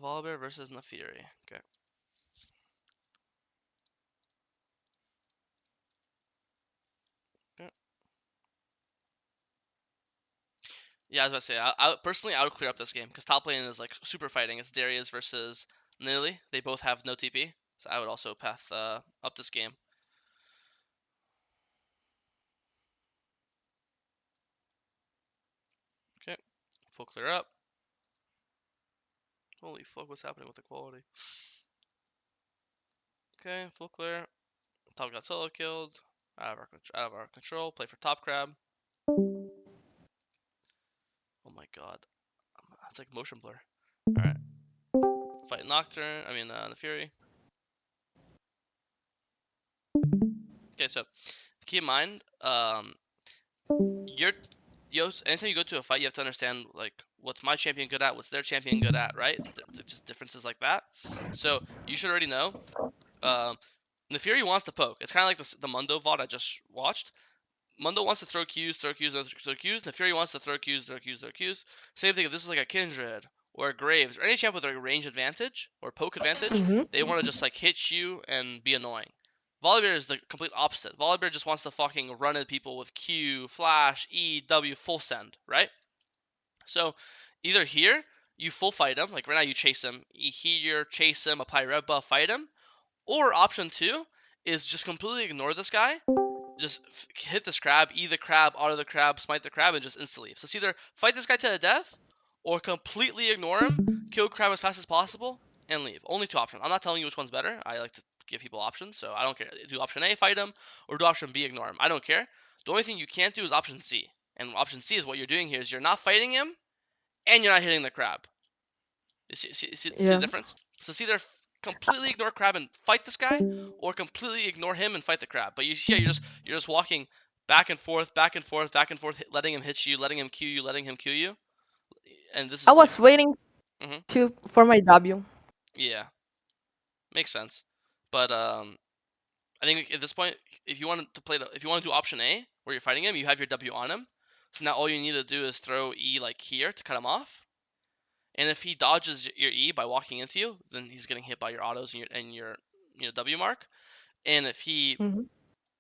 Volibear versus Naafiri. Okay. Okay. Yeah, I was about to say, personally, I would clear up this game because top lane is like super fighting. It's Darius versus Nilly. They both have no TP, so I would also path up this game. Okay, full clear up. Holy fuck, what's happening with the quality? Okay, full clear. Top got solo killed. Out of our control. Play for top crab. Oh my god, that's like motion blur. All right, fight Nocturne. I mean the Fury. Okay, so keep in mind, anytime you go to a fight, you have to understand like what's my champion good at, what's their champion good at, right? Just differences like that. So you should already know. Um, the Fury wants to poke. It's kind of like the Mundo VOD I just watched. Mundo wants to throw Qs, throw Qs, throw Qs. The Fury wants to throw Qs, throw Qs, throw Qs. Same thing if this is like a Kindred or a Graves or any champ with a range advantage or poke advantage, they want to just like hit you and be annoying. Volibear is the complete opposite. Volibear just wants to fucking run at people with Q, Flash, E, W, full send, right? So either here you full fight him, like right now you chase him, here chase him, apply red buff, fight him, or option two is just completely ignore this guy, just hit this crab, E the crab, auto the crab, smite the crab, and just insta leave. So it's either fight this guy to the death, or completely ignore him, kill crab as fast as possible, and leave. Only two options. I'm not telling you which one's better. I like to give people options, so I don't care. Do option A, fight him, or do option B, ignore him. I don't care. The only thing you can't do is option C. And option C is what you're doing here is you're not fighting him, and you're not hitting the crab. You see the difference? So it's either completely ignore crab and fight this guy, or completely ignore him and fight the crab. But you see, you're just walking back and forth, back and forth, back and forth, letting him hit you, letting him Q you, letting him Q you, and this I is like, was waiting for my W. yeah, makes sense. But I think at this point, if you want to if you want to do option A, where you're fighting him, you have your W on him. So now all you need to do is throw E like here to cut him off. And if he dodges your E by walking into you, then he's getting hit by your autos and your W mark. And if he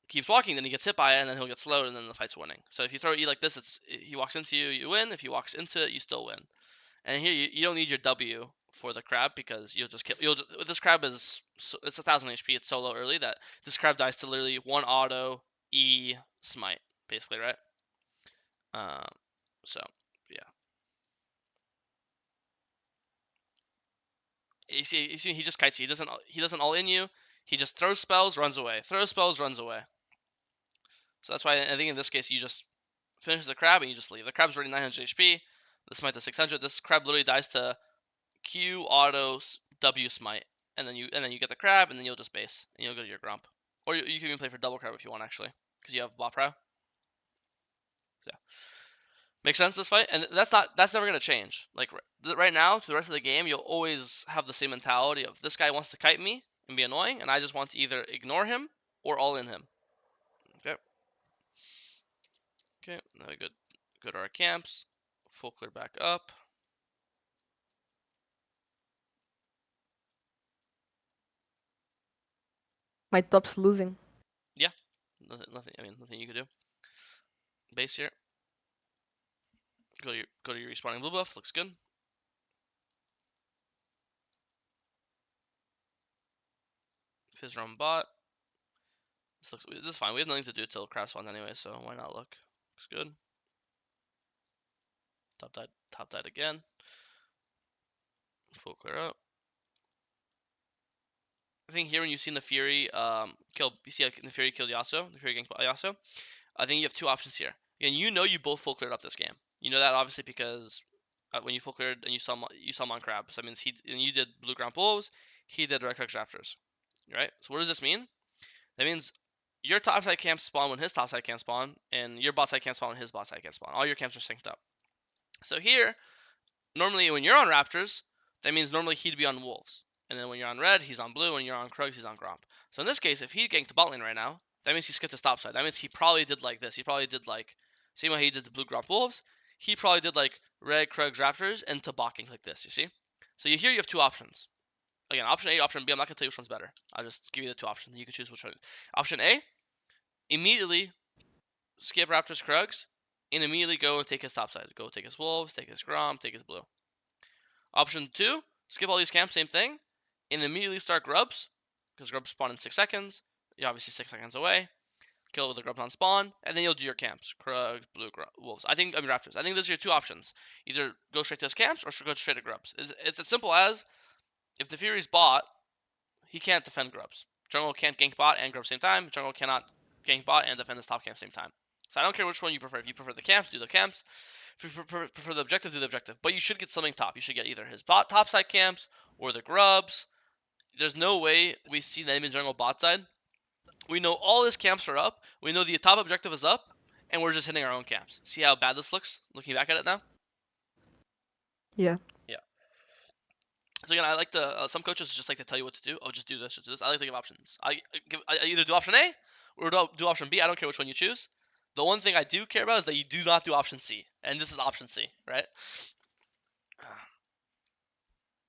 keeps walking, then he gets hit by it, and then he'll get slowed, and then the fight's winning. So if you throw E like this, he walks into you, you win. If he walks into it, you still win. And here you don't need your W for the crab because you'll just kill. This crab is it's 1,000 HP. It's so low early that this crab dies to literally one auto E smite, basically, right? So yeah. You see, he just kites you. He doesn't all in you. He just throws spells, runs away. Throws spells, runs away. So that's why I think in this case you just finish the crab and you just leave. The crab's already 900 HP. The smite to 600. This crab literally dies to Q auto W smite, and then you get the crab, and then you'll just base and you'll go to your grump, or you can even play for double crab if you want actually, because you have bot pro. So yeah. Makes sense this fight, and that's never gonna change. Like right now, to the rest of the game, you'll always have the same mentality of this guy wants to kite me and be annoying, and I just want to either ignore him or all in him. Okay. Okay. Now we go to our camps. Full clear back up. My top's losing. Yeah. Nothing. I mean, nothing you can do. Base here. Go to your respawning blue buff. Looks good. Fizz on bot. This is fine. We have nothing to do till craft spawns anyway, so why not look? Looks good. Top died again. Full clear up. I think here when you've seen the Fury you see the Fury killed Yasuo, the Fury ganked Yasuo. I think you have two options here. Again, you both full cleared up this game. You know that obviously because when you full cleared and you saw him on crab, so that means you did blue ground wolves, he did red crux raptors, right? So what does this mean? That means your top side camp spawn when his top side camp spawn, and your bot side camp spawn when his bot side camp spawn. All your camps are synced up. So here, normally when you're on raptors, that means normally he'd be on wolves. And then when you're on red, he's on blue. When you're on Krugs, he's on Gromp. So in this case, if he ganked the bot lane right now, that means he skipped his top side. That means he probably did like this. He probably did like, same way he did the blue Gromp Wolves, he probably did like red Krugs Raptors and Toboggan like this, you see? So here you have two options. Again, option A, option B. I'm not gonna tell you which one's better. I'll just give you the two options. You can choose which one. Option A, immediately skip Raptors Krugs, and immediately go and take his top side. Go take his Wolves, take his Grom, take his Blue. Option 2, skip all these camps, same thing, and immediately start Grubs, because Grubs spawn in 6 seconds. You're obviously 6 seconds away. Kill the Grubs on spawn, and then you'll do your camps. Krugs, Blue, Wolves. I mean Raptors. I think those are your two options. Either go straight to his camps, or go straight to Grubs. It's as simple as, if the Fury's bot, he can't defend Grubs. Jungle can't gank bot and Grubs same time. Jungle cannot gank bot and defend his top camp same time. So I don't care which one you prefer. If you prefer the camps, do the camps. If you prefer the objective, do the objective. But you should get something top. You should get either his bot top side camps or the Grubs. There's no way we see the enemy jungle bot side. We know all his camps are up. We know the top objective is up, and we're just hitting our own camps. See how bad this looks? Looking back at it now. Yeah. Yeah. So again, I like to. Some coaches just like to tell you what to do. Oh, just do this, just do this. I like to give options. I either do option A or do option B. I don't care which one you choose. The one thing I do care about is that you do not do option C, and this is option C, right?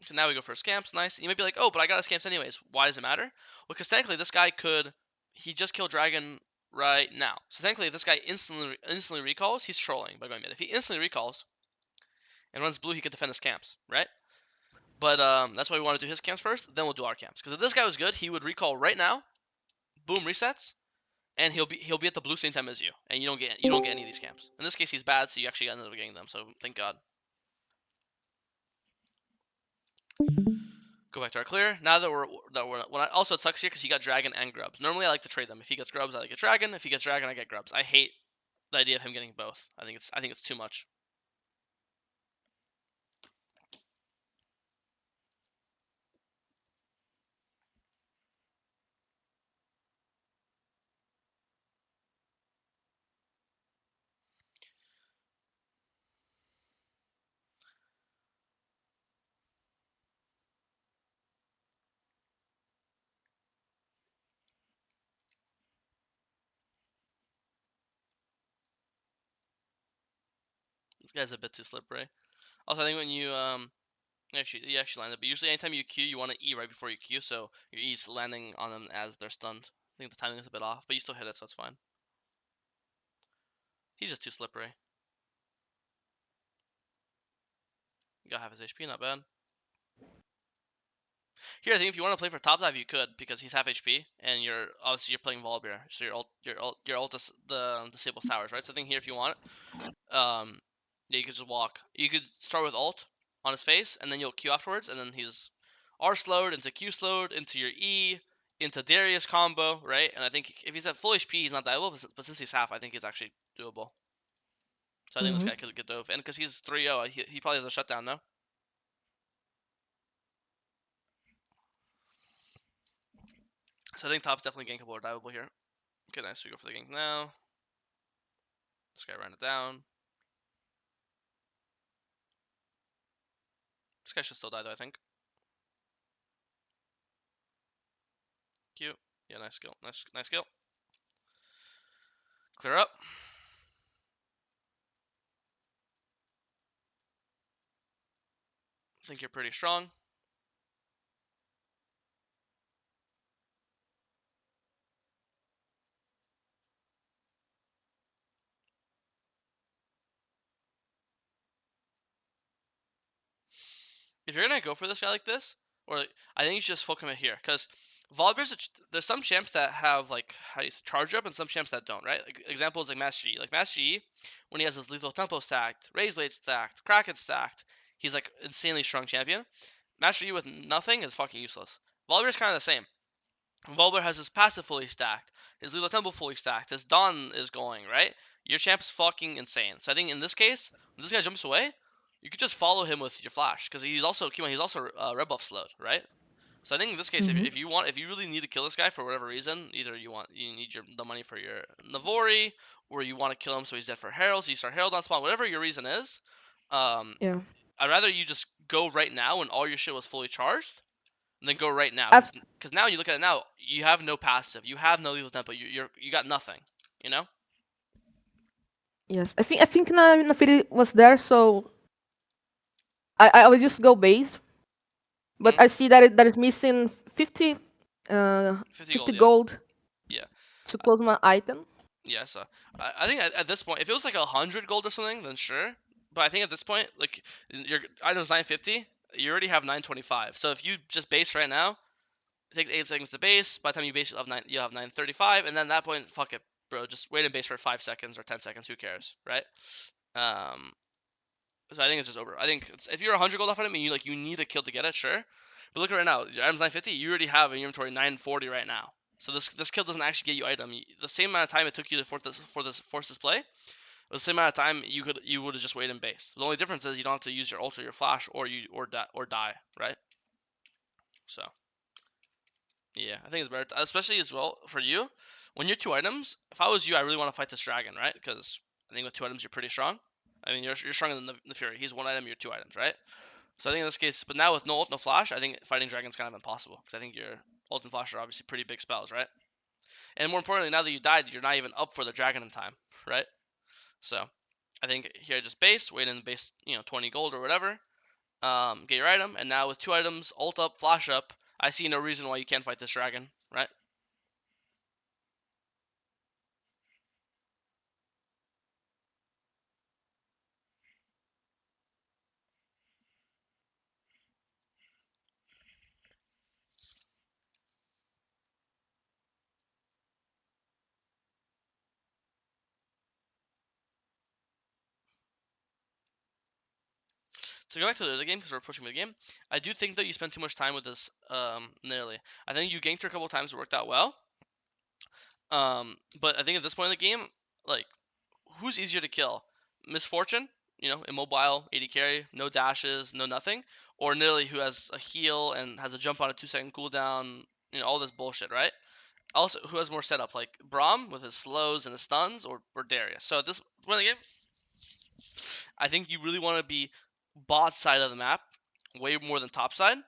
So now we go for scamps. Nice. You might be like, oh, but I got a scamps anyways. Why does it matter? Well, because technically this guy he just killed Dragon right now. So technically, if this guy instantly recalls, he's trolling by going mid. If he instantly recalls and runs blue, he could defend his camps, right? But that's why we want to do his camps first. Then we'll do our camps. Because if this guy was good, he would recall right now. Boom, resets, and he'll be at the blue same time as you, and you don't get any of these camps. In this case, he's bad, so you actually ended up getting them. So thank God. Go back to our clear. Now that we're also it sucks here because he got dragon and grubs. Normally I like to trade them. If he gets grubs, I like a dragon. If he gets dragon, I get grubs. I hate the idea of him getting both. I think it's too much. This guy's a bit too slippery. Also, I think when you you actually land it, but usually anytime you Q, you want to E right before you Q, so your E's landing on them as they're stunned. I think the timing is a bit off, but you still hit it, so it's fine. He's just too slippery. You got half his HP, not bad. Here, I think if you want to play for top dive, you could, because he's half HP, and you're playing Volibear, so your ult disables towers, right? So I think here, if you want, yeah, you could just walk. You could start with ult on his face, and then you'll Q afterwards, and then he's R slowed into Q slowed into your E into Darius combo, right? And I think if he's at full HP, he's not diveable, but since he's half, I think he's actually doable. So I think this guy could get dove, and because he's 3-0, he probably has a shutdown, no? So I think top's definitely gankable or diveable here. Okay, nice. We go for the gank now. This guy ran it down. This guy should still die though, I think. Cute. Yeah, nice skill. Nice skill. Clear up. I think you're pretty strong. If you're gonna go for this guy like this, or I think you should just full commit here, because Volibear's there's some champs that have like how do you say, charge up, and some champs that don't, right? Like examples like Master Yi. Like Master Yi, when he has his lethal tempo stacked, Raise Blade stacked, Kraken stacked, he's like insanely strong champion. Master Yi with nothing is fucking useless. Volibear's kind of the same. Volibear has his passive fully stacked, his lethal tempo fully stacked, his Dawn is going, right? Your champ's fucking insane. So I think in this case, when this guy jumps away, you could just follow him with your flash, because he's also red buff slowed, right? So I think in this case, if you really need to kill this guy for whatever reason, either you need the money for your Naafiri, or you want to kill him so he's dead for Herald, so you start Herald on spawn, whatever your reason is. Yeah. I'd rather you just go right now when all your shit was fully charged, and then go right now, I've because now you look at it now, you have no passive, you have no lethal tempo, you got nothing, you know? yes. I think Naafiri was there, so I would just go base But Hmm? I see that that is missing 50, 50 50 gold, yeah. gold Yeah. to close my item. Yeah, so I think at this point, if it was like 100 gold or something, then sure. But I think at this point, like your item's 950, you already have 925. So if you just base right now, it takes 8 seconds to base. By the time you base, you'll have 935, and then at that point, fuck it, bro. Just wait and base for 5 seconds or 10 seconds. Who cares, right? Um, so I think it's just over. I think if you're 100 gold off item and you need a kill to get it, sure. But look at right now, your item's 950. You already have in your inventory 940 right now. So this kill doesn't actually get you item. The same amount of time it took you to force this play, the same amount of time you would have just waited in base. The only difference is you don't have to use your ult or your flash or die, right? So yeah, I think it's better, especially as well for you when you're two items. If I was you, I really want to fight this dragon, right? Because I think with two items you're pretty strong. I mean, you're stronger than the Fury. He's one item, you're two items, right? So I think in this case, but now with no ult, no flash, I think fighting dragon's kind of impossible because I think your ult and flash are obviously pretty big spells, right? And more importantly, now that you died, you're not even up for the dragon in time, right? So I think here just base, wait in the base, 20 gold or whatever, get your item, and now with two items, ult up, flash up, I see no reason why you can't fight this dragon, right? To go back to the other game, because we're pushing the game, I do think that you spend too much time with this nearly. I think you ganked her a couple times, it worked out well. But I think at this point in the game, like, who's easier to kill? Misfortune, immobile, 80 carry, no dashes, no nothing, or Nilly who has a heal and has a jump on a 2 second cooldown, all this bullshit, right? Also, who has more setup, like Braum with his slows and his stuns, or Darius? So at this point in the game, I think you really want to be bot side of the map way more than top side.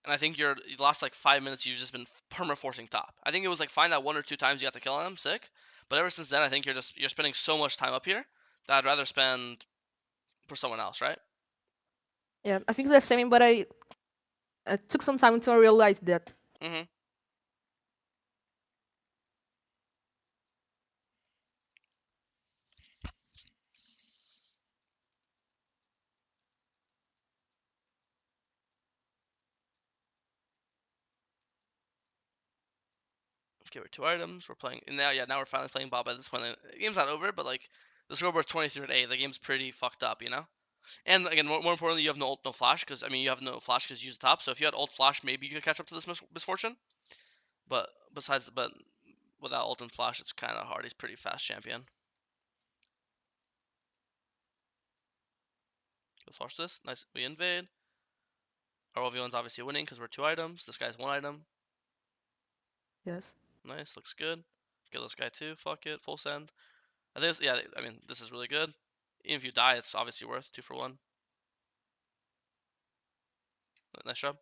And I think the last like 5 minutes you've just been perma forcing top. I think it was like fine that one or two times you got to kill him, sick. But ever since then, I think you're spending so much time up here that I'd rather spend for someone else, right? Yeah, I think the same, but I took some time to realize that. Mm-hmm. Okay, we're two items. We're playing, and now we're finally playing Bob. At this point, the game's not over, but like the scoreboard's 23-8. The game's pretty fucked up, you know. And again, more importantly, you have no ult, no flash, because I mean you have no flash because you use the top. So if you had ult flash, maybe you could catch up to this misfortune. But without ult and flash, it's kind of hard. He's pretty fast champion. Let's watch this. Nice. We invade. Our OV1's obviously winning because we're two items. This guy's one item. Yes. Nice. Looks good. Kill this guy too. Fuck it. Full send. I think. Yeah. I mean, this is really good. Even if you die, it's obviously worth 2 for 1. Nice job.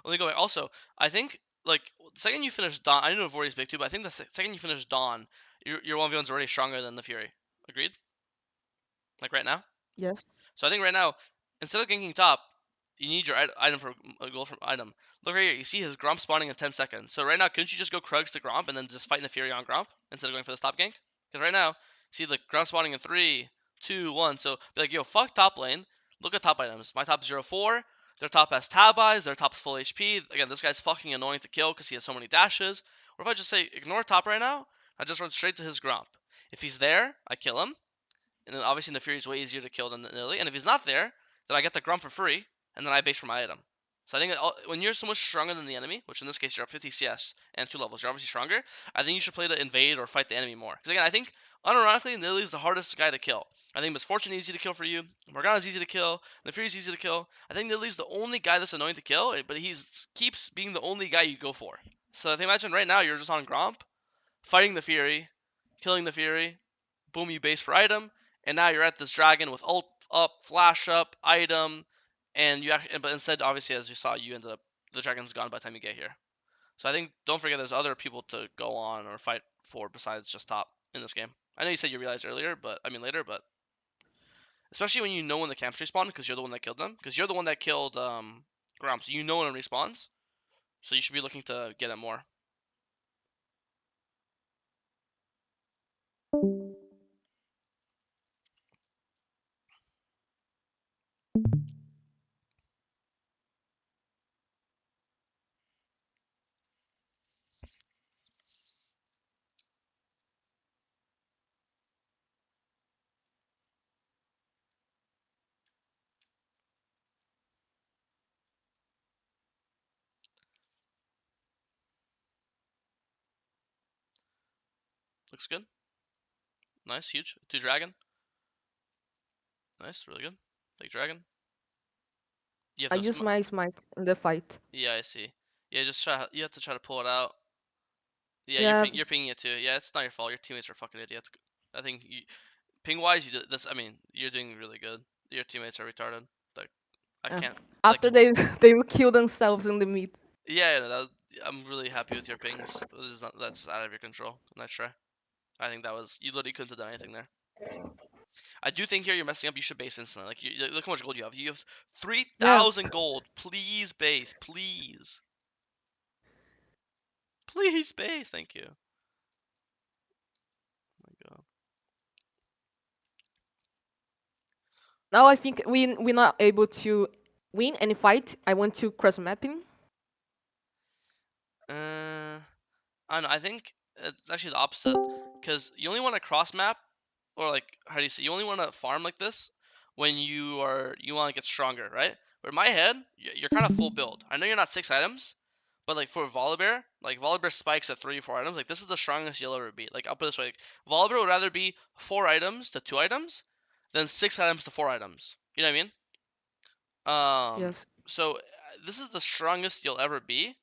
Let me go back. Also, I think like the second you finish Dawn, I know Vori is big too, but I think the second you finish Dawn, your 1v1's already stronger than the Fury. Agreed? Like right now. Yes. So I think right now, instead of ganking top, you need your item for a goal from item. Look right here. You see his Gromp spawning in 10 seconds. So right now, couldn't you just go Krugs to Gromp and then just fight in the Fury on Gromp instead of going for the top gank? Because right now, see the Gromp spawning in 3, 2, 1. So be like, yo, fuck top lane. Look at top items. My top's 0-4. Their top has tab eyes. Their top's full HP. Again, this guy's fucking annoying to kill because he has so many dashes. Or if I just say ignore top right now, I just run straight to his Gromp. If he's there, I kill him. And then obviously Naafiri is way easier to kill than Lily. And if he's not there, then I get the Grump for free, and then I base for my item. So I think when you're so much stronger than the enemy, which in this case you're up 50 CS and 2 levels, you're obviously stronger. I think you should play to invade or fight the enemy more. Because again, I think unironically Lily's the hardest guy to kill. I think Misfortune is easy to kill for you. Morgana's easy to kill. Naafiri's easy to kill. I think Lily's the only guy that's annoying to kill, but he keeps being the only guy you go for. So I think imagine right now you're just on Gromp, fighting the Fury, killing the Fury, boom, you base for item, and now you're at this dragon with ult up, flash up, item, and but instead, obviously, as you saw, you ended up the dragon's gone by the time you get here. So I think don't forget there's other people to go on or fight for besides just top in this game. I know you said you realized earlier, but I mean later, but Especially when you know when the camps respawn, because you're the one that killed them. Because you're the one that killed Grom, so you know when it respawns. So you should be looking to get it more. Looks good. Nice, huge. 2 dragon. Nice, really good. Big dragon. You have I to. use my smite in the fight. Yeah, I see. Yeah, just try. You have to try to pull it out. Yeah, Yeah, you're pinging it too. Yeah, it's not your fault. Your teammates are fucking idiots. I think you, ping wise, you did this. I mean, you're doing really good. Your teammates are retarded. Like, I uh, can't. Like, after they they will kill themselves in the mid. yeah, that was, I'm really happy with your pings. This is not, that's out of your control. Nice try. I think that was, you literally couldn't have done anything there. I do think here you're messing up. You should base instantly. Like, look how much gold you have. You have Yeah. 3,000 gold. Please base, please, please base. Thank you. Oh my God. Now I think we're not able to win any fight. I want to cross mapping. I don't know. I think it's actually the opposite, because you only want to cross map, or like how do you say? You only want to farm like this when you want to get stronger, right? But in my head, you're kind of full build. I know you're not 6 items, but like for Volibear, like Volibear spikes at 3 or 4 items. Like this is the strongest you'll ever be. Like I'll put it this way: like, Volibear would rather be 4 items to 2 items than 6 items to 4 items. You know what I mean? Yes. So this is the strongest you'll ever be.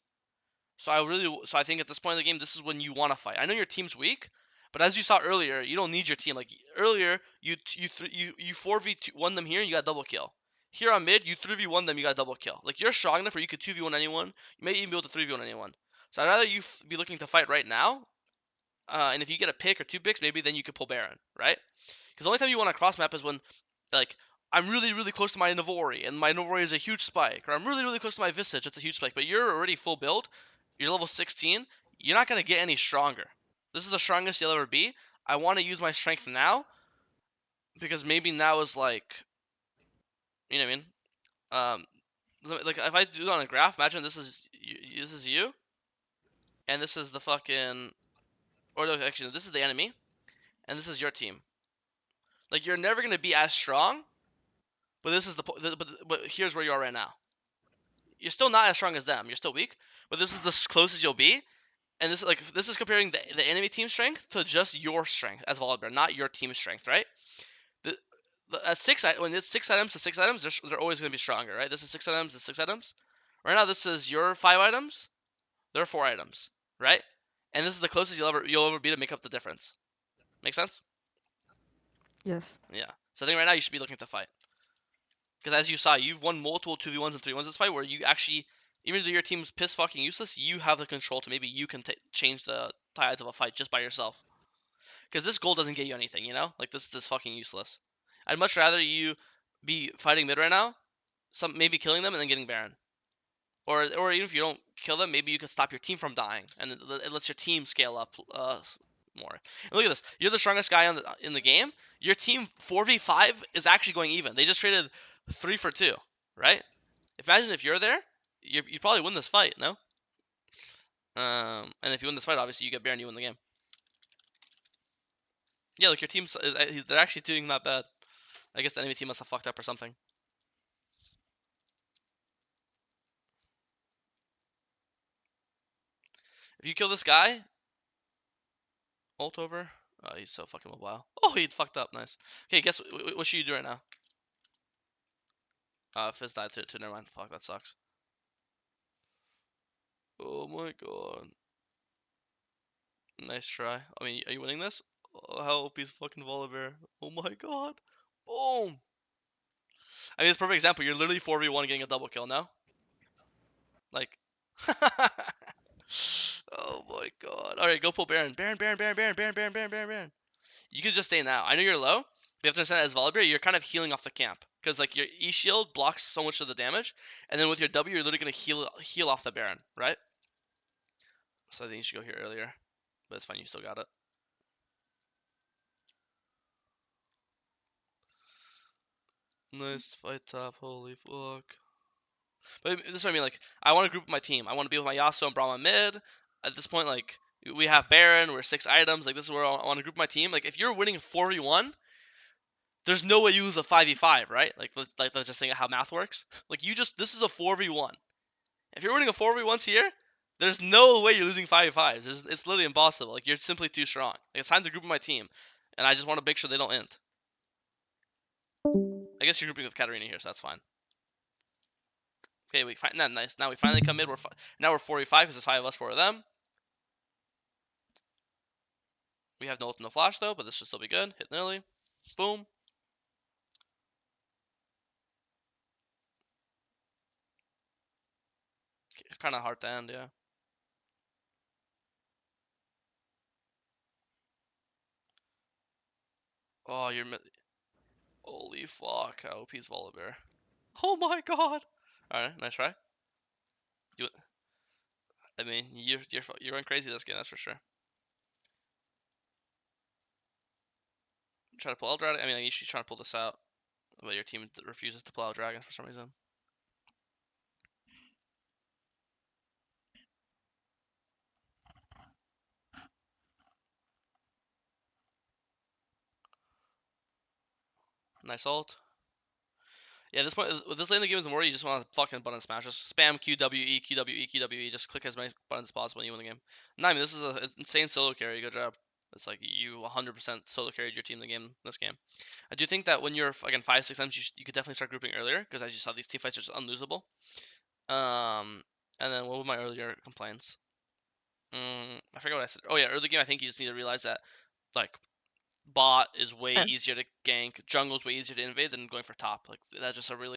So I think at this point in the game, this is when you want to fight. I know your team's weak, but as you saw earlier, you don't need your team. Like earlier, you 4v1 them here, you got double kill. Here on mid, you 3v1 them, you got double kill. Like you're strong enough where you could 2v1 anyone. You may even be able to 3v1 anyone. So I'd rather you be looking to fight right now. And if you get a pick or 2 picks, maybe then you could pull Baron, right? Because the only time you want to cross map is when, like, I'm really, really close to my Naafiri, and my Naafiri is a huge spike, or I'm really, really close to my Visage, it's a huge spike, but you're already full build, you're level 16, you're not going to get any stronger. This is the strongest you'll ever be. I want to use my strength now, because maybe now is like, you know what I mean? Like, if I do it on a graph, imagine this is you, and this is the fucking, or no, actually, this is the enemy, and this is your team. Like, you're never going to be as strong, but this is but here's where you are right now. You're still not as strong as them. You're still weak, but this is the closest you'll be. And this is comparing the enemy team strength to just your strength as Volibear, not your team strength, right? The, at when it's 6 items to 6 items, they're always going to be stronger, right? This is 6 items to 6 items. Right now, this is your 5 items. They're 4 items, right? And this is the closest you'll ever be to make up the difference. Make sense? Yes. Yeah. So I think right now you should be looking to fight. Because as you saw, you've won multiple 2v1s and 3v1s this fight where you actually, even though your team's piss fucking useless, you have the control to maybe you can change the tides of a fight just by yourself. Because this gold doesn't get you anything, you know? Like, this is fucking useless. I'd much rather you be fighting mid right now, maybe killing them and then getting Baron. Or even if you don't kill them, maybe you can stop your team from dying, and it lets your team scale up more. And look at this. You're the strongest guy in the game. Your team 4v5 is actually going even. They just traded 3 for 2, right? Imagine if you're there, you probably win this fight, no? And if you win this fight, obviously you get Baron, you win the game. Yeah, like your team's they're actually doing not bad. I guess the enemy team must have fucked up or something. If you kill this guy, ult over. Oh, he's so fucking mobile. Oh, he fucked up. Nice. Okay, guess what should you do right now? Fizz died to never mind. Fuck, that sucks. Oh my god. Nice try. I mean, are you winning this? Oh, help, he's fucking Volibear. Oh my god. Boom. I mean, it's a perfect example. You're literally 4v1 getting a double kill now. Like. Oh my god. Alright, go pull Baron. Baron, Baron, Baron, Baron, Baron, Baron, Baron, Baron, Baron. You could just stay now. I know you're low, You have to understand as Volibear, you're kind of healing off the camp because like your E shield blocks so much of the damage, and then with your W, you're literally gonna heal off the Baron, right? So I think you should go here earlier, but it's fine. You still got it. Nice fight top. Holy fuck. But this is what I mean. Like I want to group my team. I want to be with my Yasuo and Brahma mid. At this point, like we have Baron. We're 6 items. Like this is where I want to group my team. Like if you're winning 4v1, there's no way you lose a 5v5, right? Like let's just think of how math works. Like this is a 4v1. If you're winning a 4v1s here, there's no way you're losing 5v5s. It's literally impossible. Like you're simply too strong. Like, it's time to group my team, and I just want to make sure they don't int. I guess you're grouping with Katarina here, so that's fine. Okay, we find that nice. Now we finally come mid. Now we're 4v5 because there's 5 of us, 4 of them. We have no ult, no flash though, but this should still be good. Hit Lily. Boom. Kind of hard to end, yeah. Oh, you're. Holy fuck! How OP is Volibear? Oh my god! All right, nice try. You. I mean, you're going crazy this game, that's for sure. Try to pull Eldrad. I mean, you should try to pull this out, but your team refuses to pull out Dragon for some reason. Nice ult. Yeah, this point, with this late in the game is more you just want to fucking button smash. Just spam QWE, QWE, QWE. Just click as many buttons as possible when you win the game. No, I mean, this is an insane solo carry. Good job. It's like you 100% solo carried your team in the game. This game. I do think that when you're again 5, 6 times, you could definitely start grouping earlier because as you saw, these team fights are just unlosable. And then what were my earlier complaints? I forget what I said. Oh yeah, early game. I think you just need to realize that like bot is way Yeah. easier to gank, jungle is way easier to invade than going for top. Like that's just a really